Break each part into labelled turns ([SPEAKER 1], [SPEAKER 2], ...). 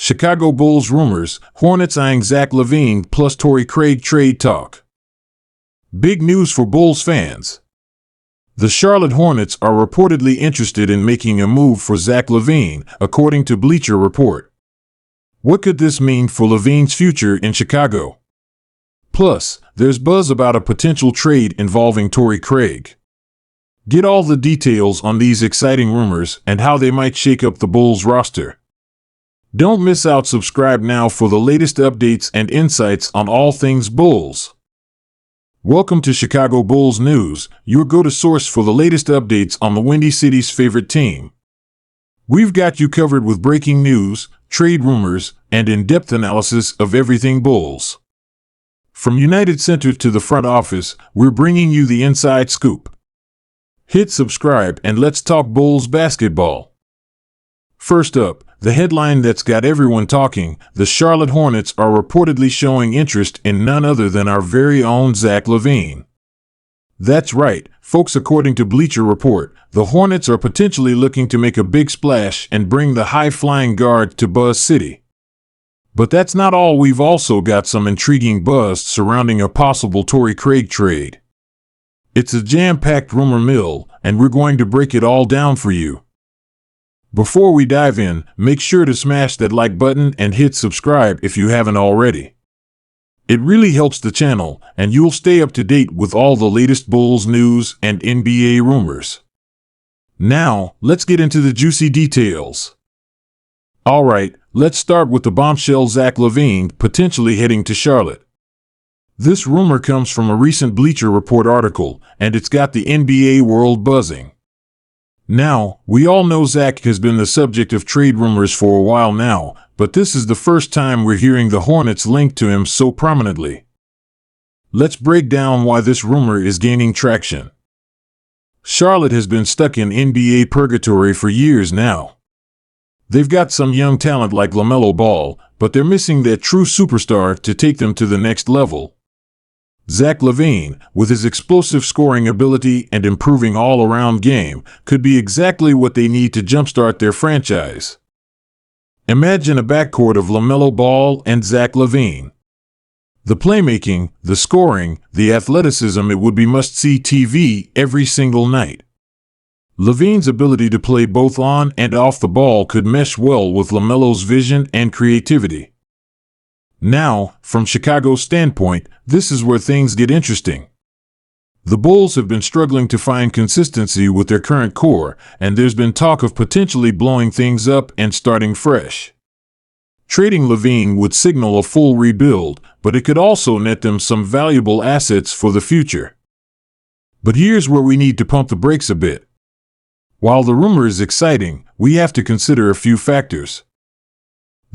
[SPEAKER 1] Chicago Bulls rumors, Hornets eyeing Zach LaVine plus Torrey Craig trade talk. Big news for Bulls fans. The Charlotte Hornets are reportedly interested in making a move for Zach LaVine, according to Bleacher Report. What could this mean for LaVine's future in Chicago? Plus, there's buzz about a potential trade involving Torrey Craig. Get all the details on these exciting rumors and how they might shake up the Bulls roster. Don't miss out. Subscribe now for the latest updates and insights on all things Bulls. Welcome to Chicago Bulls News, your go-to source for the latest updates on the Windy City's favorite team. We've got you covered with breaking news, trade rumors, and in-depth analysis of everything Bulls. From United Center to the front office, we're bringing you the inside scoop. Hit subscribe and let's talk Bulls basketball. First up, the headline that's got everyone talking: the Charlotte Hornets are reportedly showing interest in none other than our very own Zach LaVine. That's right, folks. According to Bleacher Report, the Hornets are potentially looking to make a big splash and bring the high-flying guard to Buzz City. But that's not all. We've also got some intriguing buzz surrounding a possible Torrey Craig trade. It's a jam-packed rumor mill, and we're going to break it all down for you. Before we dive in, make sure to smash that like button and hit subscribe if you haven't already. It really helps the channel, and you'll stay up to date with all the latest Bulls news and NBA rumors. Now, let's get into the juicy details. Alright, let's start with the bombshell: Zach LaVine potentially heading to Charlotte. This rumor comes from a recent Bleacher Report article, and it's got the NBA world buzzing. Now, we all know Zach has been the subject of trade rumors for a while now, but this is the first time we're hearing the Hornets linked to him so prominently. Let's break down why this rumor is gaining traction. Charlotte has been stuck in NBA purgatory for years now. They've got some young talent like LaMelo Ball, but they're missing that true superstar to take them to the next level. Zach LaVine, with his explosive scoring ability and improving all-around game, could be exactly what they need to jumpstart their franchise. Imagine a backcourt of LaMelo Ball and Zach LaVine. The playmaking, the scoring, the athleticism, it would be must-see TV every single night. LaVine's ability to play both on and off the ball could mesh well with LaMelo's vision and creativity. Now, from Chicago's standpoint, this is where things get interesting. The Bulls have been struggling to find consistency with their current core, and there's been talk of potentially blowing things up and starting fresh. Trading LaVine would signal a full rebuild, but it could also net them some valuable assets for the future. But here's where we need to pump the brakes a bit. While the rumor is exciting, we have to consider a few factors.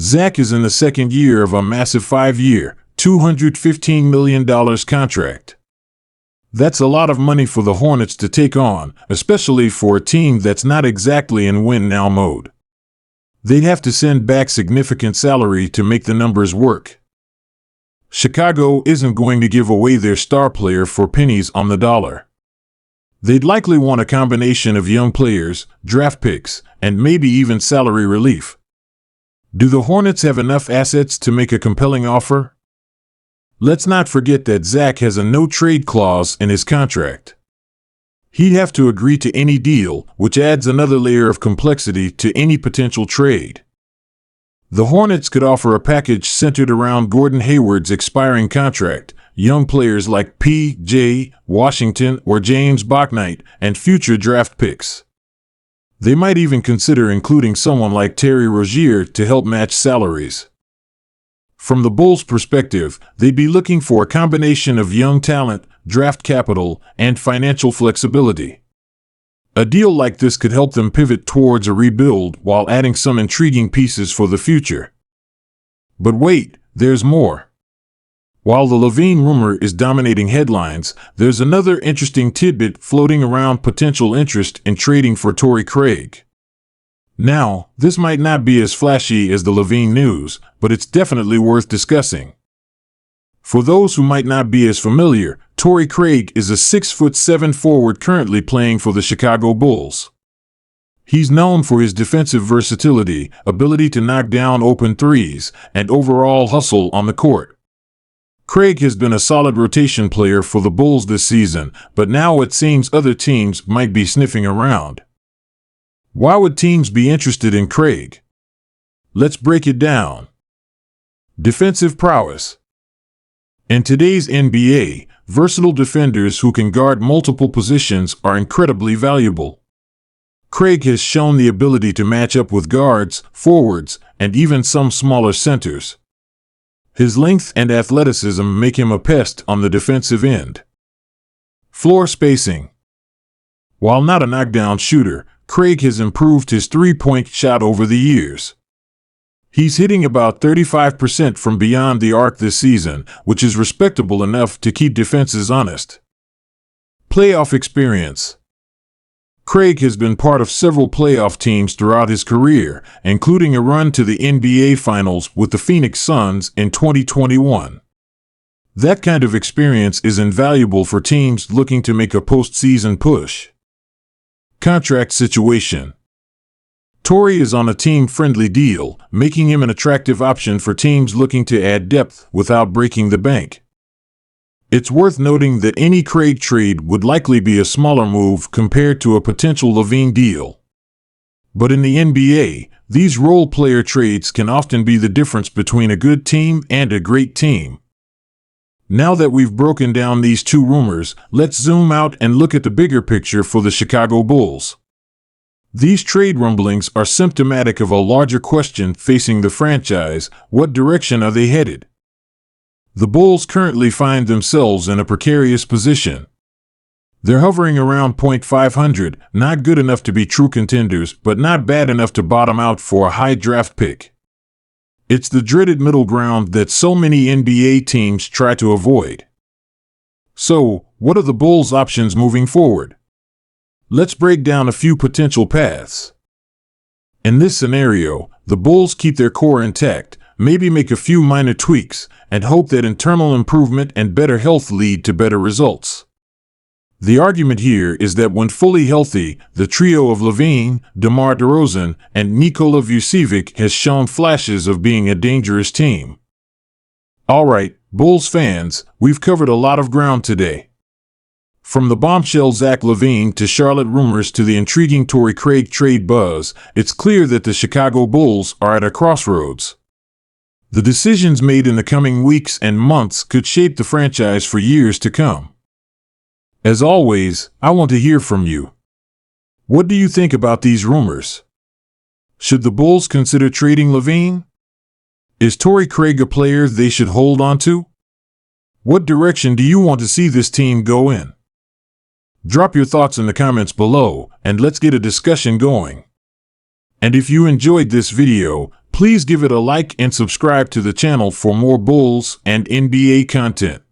[SPEAKER 1] Zach is in the second year of a massive 5-year, $215 million contract. That's a lot of money for the Hornets to take on, especially for a team that's not exactly in win-now mode. They'd have to send back significant salary to make the numbers work. Chicago isn't going to give away their star player for pennies on the dollar. They'd likely want a combination of young players, draft picks, and maybe even salary relief. Do the Hornets have enough assets to make a compelling offer? Let's not forget that Zach has a no-trade clause in his contract. He'd have to agree to any deal, which adds another layer of complexity to any potential trade. The Hornets could offer a package centered around Gordon Hayward's expiring contract, young players like P.J. Washington or James Bouknight, and future draft picks. They might even consider including someone like Terry Rozier to help match salaries. From the Bulls' perspective, they'd be looking for a combination of young talent, draft capital, and financial flexibility. A deal like this could help them pivot towards a rebuild while adding some intriguing pieces for the future. But wait, there's more. While the LaVine rumor is dominating headlines, there's another interesting tidbit floating around: potential interest in trading for Torrey Craig. Now, this might not be as flashy as the LaVine news, but it's definitely worth discussing. For those who might not be as familiar, Torrey Craig is a 6'7" forward currently playing for the Chicago Bulls. He's known for his defensive versatility, ability to knock down open threes, and overall hustle on the court. Craig has been a solid rotation player for the Bulls this season, but now it seems other teams might be sniffing around. Why would teams be interested in Craig? Let's break it down. Defensive prowess. In today's NBA, versatile defenders who can guard multiple positions are incredibly valuable. Craig has shown the ability to match up with guards, forwards, and even some smaller centers. His length and athleticism make him a pest on the defensive end. Floor spacing. While not a knockdown shooter, Craig has improved his three-point shot over the years. He's hitting about 35% from beyond the arc this season, which is respectable enough to keep defenses honest. Playoff experience. Craig has been part of several playoff teams throughout his career, including a run to the NBA Finals with the Phoenix Suns in 2021. That kind of experience is invaluable for teams looking to make a postseason push. Contract situation. Torrey is on a team-friendly deal, making him an attractive option for teams looking to add depth without breaking the bank. It's worth noting that any Craig trade would likely be a smaller move compared to a potential LaVine deal. But in the NBA, these role-player trades can often be the difference between a good team and a great team. Now that we've broken down these two rumors, let's zoom out and look at the bigger picture for the Chicago Bulls. These trade rumblings are symptomatic of a larger question facing the franchise: what direction are they headed? The Bulls currently find themselves in a precarious position. They're hovering around .500, not good enough to be true contenders, but not bad enough to bottom out for a high draft pick. It's the dreaded middle ground that so many NBA teams try to avoid. So, what are the Bulls' options moving forward? Let's break down a few potential paths. In this scenario, the Bulls keep their core intact, maybe make a few minor tweaks, and hope that internal improvement and better health lead to better results. The argument here is that when fully healthy, the trio of LaVine, DeMar DeRozan, and Nikola Vucevic has shown flashes of being a dangerous team. Alright, Bulls fans, we've covered a lot of ground today. From the bombshell Zach LaVine to Charlotte rumors to the intriguing Torrey Craig trade buzz, it's clear that the Chicago Bulls are at a crossroads. The decisions made in the coming weeks and months could shape the franchise for years to come. As always, I want to hear from you. What do you think about these rumors? Should the Bulls consider trading LaVine? Is Torrey Craig a player they should hold on to? What direction do you want to see this team go in? Drop your thoughts in the comments below, and let's get a discussion going. And if you enjoyed this video, please give it a like and subscribe to the channel for more Bulls and NBA content.